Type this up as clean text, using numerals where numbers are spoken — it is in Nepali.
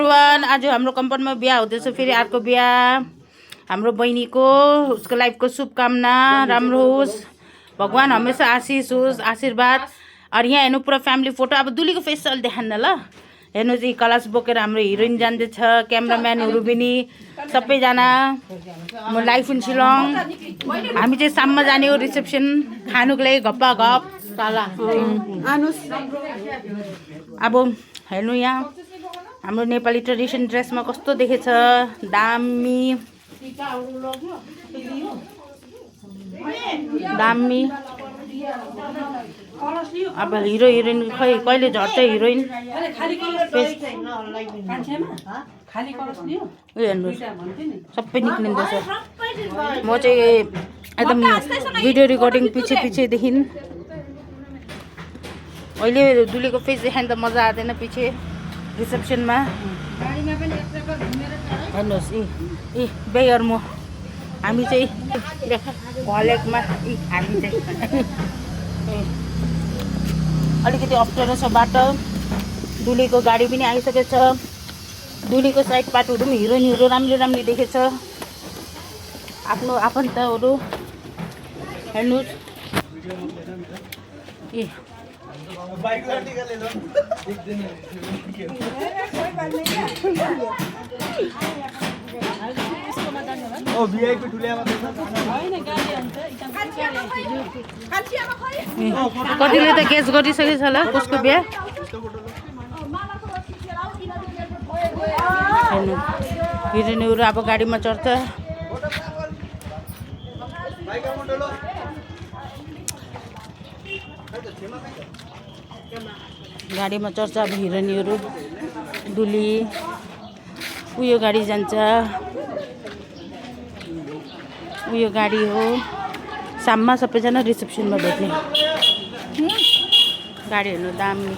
एभ्रिवान, आज हाम्रो कम्पाउन्डमा बिहा हुँदैछ, फेरि अर्को बिहा हाम्रो बहिनीको। उसको लाइफको शुभकामना राम्रो होस्, भगवान हमेसा आशिष होस्, आशीर्वाद। और यहाँ हेर्नु पुरा फ्यामिली फोटो। अब दुलीको फेस अलि देखान्न ल। हेर्नु चाहिँ कलश बोकेर हाम्रो हिरोइन जाँदैछ, क्यामराम्यानहरू पनि सबैजना। म लाइफ इन शिलङ। हामी चाहिँ साममा जाने हो रिसेप्सन खानुको लागि, गप्पा गफ तल। अब हेर्नु यहाँ हाम्रो नेपाली ट्रेडिसन ड्रेसमा कस्तो देखेछ, दामी दामी। अब हिरो हिरोइन खै कहिले झर्छ हिरोइन। हेर्नु सबै निक्लिँदैछ। म चाहिँ एकदम भिडियो रेकर्डिङ पछि अहिले दुलीको फेस देखाइन त मजा आउँदैन पछि रिसेप्सनमा। हेर्नुहोस् यी बेयर म हामी चाहिँ कलेजमा हामी चाहिँ अलिकति अप्ठ्यारो छ बाटो। दुलीको गाडी पनि आइसकेछ। दुलीको साइड पाटोहरू पनि हिरोइनहरू राम्रो देखेछ, आफ्नो आफन्तहरू। हेर्नुहोस् कतिले त गेस गरिसकेछ होला कसको बिहा। हिरोइनहरू अब गाडीमा चढ्छ। गाडीमा चढ्छ अब हिरोइनहरू। दुली उयो गाडी जान्छ, उयो गाडी हो। साममा सबैजना रिसेप्सनमा भेट्ने गाडी हेर्नु दामी।